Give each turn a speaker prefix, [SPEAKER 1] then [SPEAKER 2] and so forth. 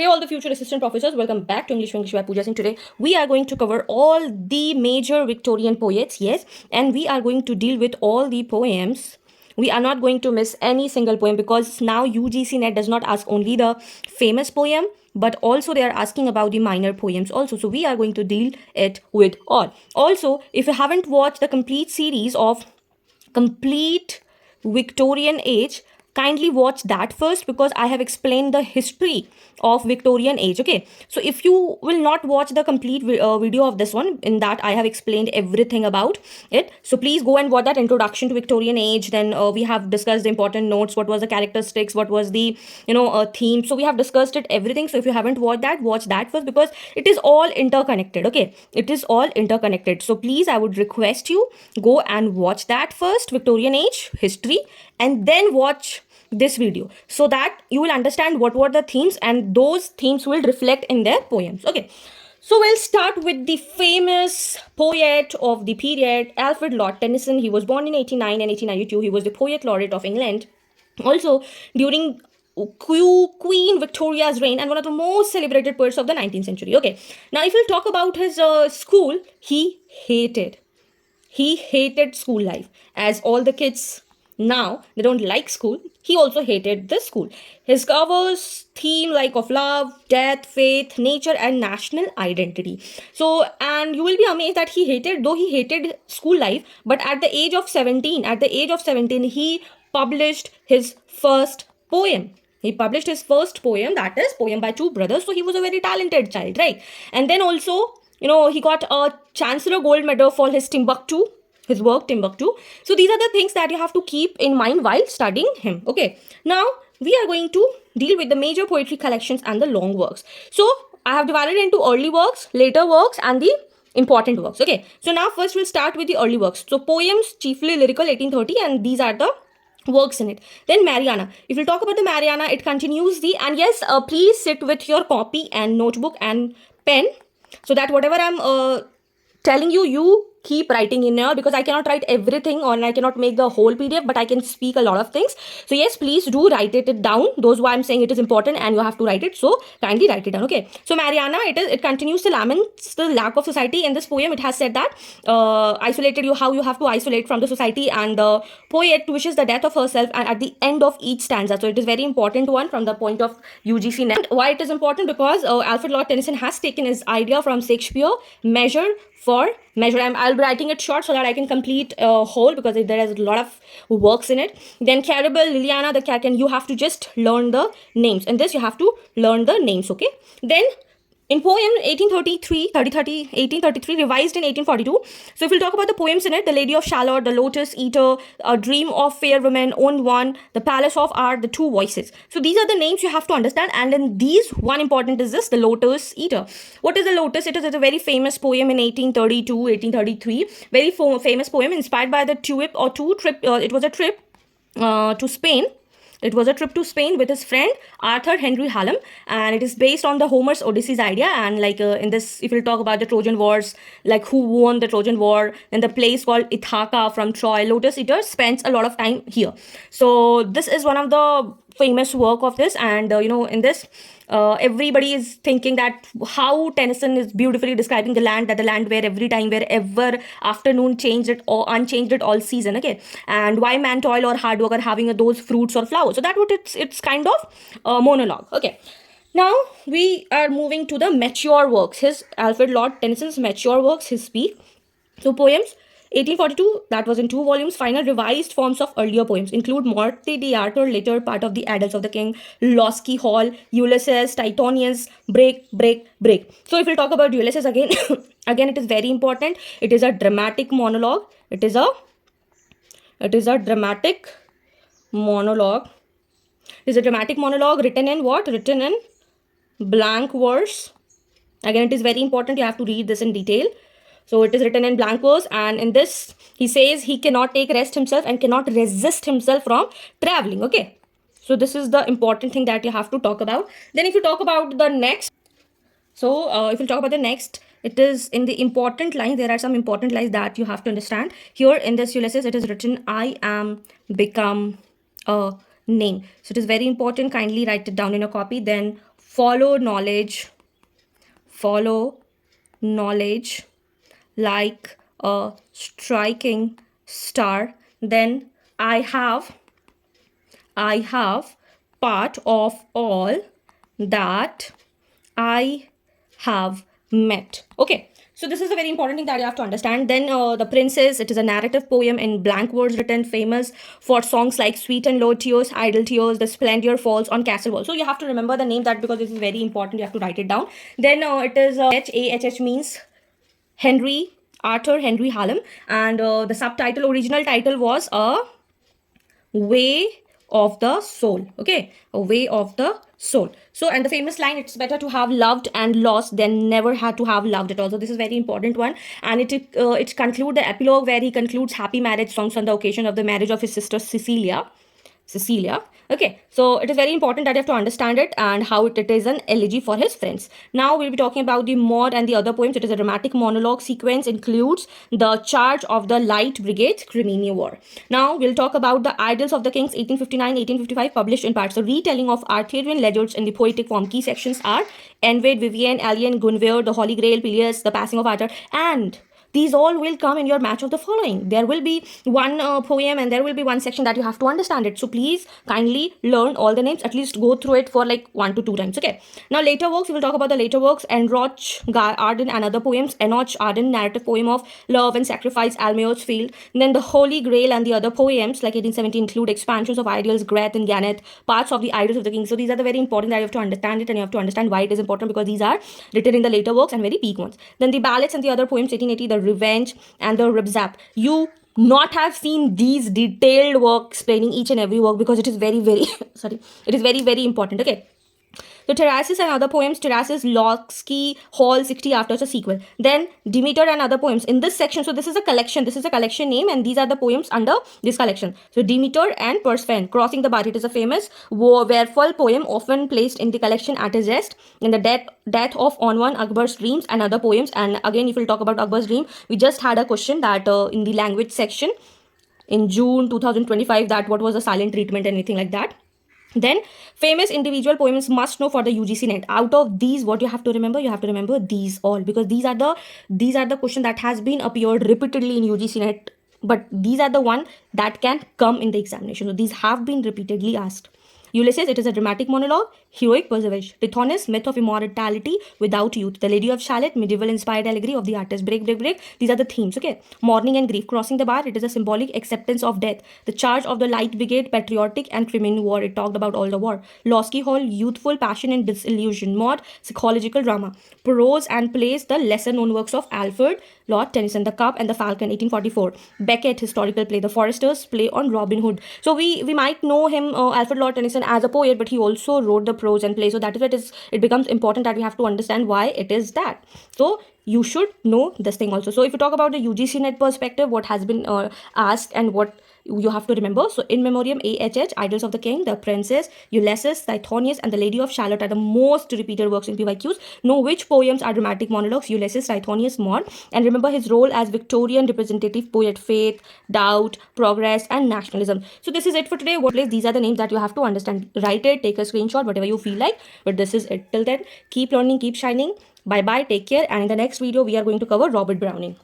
[SPEAKER 1] Hey all the future assistant professors, welcome back to English by Pooja Singh. Today we are going to cover all the major Victorian poets, yes, and we are going to deal with all the poems. We are not going to miss any single poem because now UGC NET does not ask only the famous poem, but also they are asking about the minor poems also. So we are going to deal it with all. Also, if you haven't watched the complete series of complete Victorian age, kindly watch that first because I have explained the history of Victorian age. Okay, so if you will not watch the complete video of this one, in that I have explained everything about it, so please go and watch that introduction to Victorian age. Then we have discussed the important notes, what was the characteristics, what was the theme. So we have discussed it everything. So if you haven't watched that, watch that first because it is all interconnected. Okay, it is all interconnected. So please, I would request you go and watch that first, Victorian age history, and then watch this video so that you will understand what were the themes and those themes will reflect in their poems. Okay, so we'll start with the famous poet of the period, Alfred Lord Tennyson. He was born in 1809 and 1892. He was the Poet Laureate of England. Also, during Queen Victoria's reign and one of the most celebrated poets of the 19th century. Okay, now if we'll talk about his school, he hated school life, as all the kids now they don't like school. He also hated the school. His covers theme like of love, death, faith, nature, and national identity. So, and you will be amazed that he hated school life, but at the age of 17, he published his first poem. He published his first poem, that is poem by two brothers. So he was a very talented child, right? And then also, he got a Chancellor Gold Medal for his work Timbuktu. So these are the things that you have to keep in mind while studying him. Okay, now we are going to deal with the major poetry collections and the long works. So I have divided into early works, later works, and the important works. Okay, so now first we'll start with the early works. So poems, chiefly lyrical, 1830, and these are the works in it. Then Mariana. If you talk about the Mariana, it continues the, and yes, please sit with your copy and notebook and pen so that whatever I'm telling you, you keep writing in here, because I cannot write everything or I cannot make the whole PDF, but I can speak a lot of things. So yes, please do write it down. Those why I'm saying it is important and you have to write it. So kindly write it down. Okay. So Mariana, it continues to laments the lack of society. In this poem, it has said that how you have to isolate from the society, and the poet wishes the death of herself and at the end of each stanza. So it is very important one from the point of UGC NET. Why it is important? Because Alfred Lord Tennyson has taken his idea from Shakespeare, measure for measure. I'll be writing it short so that I can complete whole, because there is a lot of works in it. Then Caribel, Liliana, the Kraken, you have to just learn the names. In this, you have to learn the names. Okay. Then in poem 1833, revised in 1842. So if we'll talk about the poems in it, the Lady of Shalott, the Lotos-Eater, A Dream of Fair Women, Own One, the Palace of Art, the Two Voices. So these are the names you have to understand. And in these, one important is this, the Lotos-Eater. What is the Lotus? It is a very famous poem in 1832, 1833. Very famous poem inspired by the trip. It was a trip to Spain. It was a trip to Spain with his friend Arthur Henry Hallam, and it is based on the Homer's Odysseus idea. And like in this, if we'll talk about the Trojan Wars, like who won the Trojan War, then the place called Ithaca from Troy, Lotos-Eaters spends a lot of time here. So this is one of the famous work of this, and in this, everybody is thinking that how Tennyson is beautifully describing the land, that the land where every time, wherever afternoon changed it or unchanged it all season. Okay, and why man toil or hard work are having those fruits or flowers. So that what it's kind of a monologue. Okay, now we are moving to the mature works. His Alfred Lord Tennyson's mature works, his speak. So poems 1842, that was in 2 volumes. Final revised forms of earlier poems include Morte d'Arthur, later part of the Adults of the King, Locksley Hall, Ulysses, Tithonus, Break, Break, Break. So if we talk about Ulysses again, again it is very important. It is a dramatic monologue. It is a dramatic monologue. It is a dramatic monologue written in what? Written in blank verse. Again, it is very important. You have to read this in detail. So it is written in blank verse, and in this he says he cannot take rest himself and cannot resist himself from traveling. Okay, so this is the important thing that you have to talk about. Then if you talk about the next, so if you talk about the next, it is in the important lines. There are some important lines that you have to understand. Here in this Ulysses, it is written, I am become a name. So it is very important. Kindly write it down in a copy. Then follow knowledge like a striking star. Then I have part of all that I have met. Okay, so this is a very important thing that you have to understand. Then The Princess, it is a narrative poem in blank words written, famous for songs like Sweet and Low Tears, Idle Tears, The Splendor Falls on Castle Wall. So you have to remember the name, that because this is very important, you have to write it down. Then it is A.H.H means Arthur Henry Hallam, and the original title was A Way of the Soul. Okay, A Way of the Soul. So, and the famous line, it's better to have loved and lost than never had to have loved at all. So this is very important one, and it conclude the epilogue where he concludes happy marriage songs on the occasion of the marriage of his sister Cecilia. Okay, so it is very important that you have to understand it and how it is an elegy for his friends. Now we'll be talking about the Maud and the other poems. It is a dramatic monologue sequence, includes the charge of the Light Brigade's Crimean War. Now we'll talk about the Idylls of the Kings 1859-1855, published in parts. So retelling of Arthurian legends in the poetic form. Key sections are Enved, Vivian, Alien, Guinevere, the Holy Grail, Peleus, the Passing of Arthur, and these all will come in your match of the following. There will be one poem and there will be one section that you have to understand it. So please kindly learn all the names, at least go through it for like 1 to 2 times. Okay. Now later works, we will talk about the later works. Enoch Arden and other poems. Enoch Arden, narrative poem of love and sacrifice, Almayo's Field. And then the Holy Grail and the other poems like 1870 include expansions of ideals, Greth and Gannet, parts of the Idylls of the King. So these are the very important that you have to understand it, and you have to understand why it is important, because these are written in the later works and very peak ones. Then the ballads and the other poems 1880, the Revenge and the Ribzap. You not have seen these detailed work explaining each and every work, because it is very sorry, it is very important. Okay. So Terraces and other poems, Terraces, Locksley Hall 60 after a sequel. Then Demeter and other poems in this section. So this is a collection name, and these are the poems under this collection. So Demeter and Persephone, Crossing the Bar. It is a famous werewolf poem often placed in the collection at his rest. In the death of Onwan, Akbar's dreams and other poems. And again, if we'll talk about Akbar's dream, we just had a question that in the language section in June 2025, that what was the silent treatment, anything like that. Then famous individual poems must know for the UGC NET. Out of these, what you have to remember? You have to remember these all, because these are the question that has been appeared repeatedly in UGC NET, but these are the one that can come in the examination. So these have been repeatedly asked. Ulysses, it is a dramatic monologue, heroic perseverance. Tithonus, myth of immortality without youth. The Lady of Shalott, medieval inspired allegory of the artist. Break. These are the themes. Okay. Mourning and grief. Crossing the Bar, it is a symbolic acceptance of death. The Charge of the Light Brigade, patriotic and Crimean War. It talked about all the war. Locksley Hall, youthful passion and disillusion. Maud, psychological drama. Prose and plays, the lesser known works of Alfred Lord Tennyson. The Cup and the Falcon, 1844. Beckett, historical play. The Foresters, play on Robin Hood. So we might know him, Alfred Lord Tennyson, as a poet, but he also wrote the prose and play. So that is it becomes important that we have to understand why it is that. So you should know this thing also. So if you talk about the UGC NET perspective, what has been asked and what you have to remember. So In Memoriam A.H.H, Idylls of the King, The Princess, Ulysses, Tithonus and the Lady of Shalott are the most repeated works in PYQs. Know which poems are dramatic monologues, Ulysses, Tithonus, Maud, and remember his role as Victorian representative poet, faith, doubt, progress and nationalism. So this is it for today. These are the names that you have to understand. Write it, take a screenshot, whatever you feel like, but this is it. Till then, keep learning, keep shining. Bye bye, take care, and in the next video we are going to cover Robert Browning.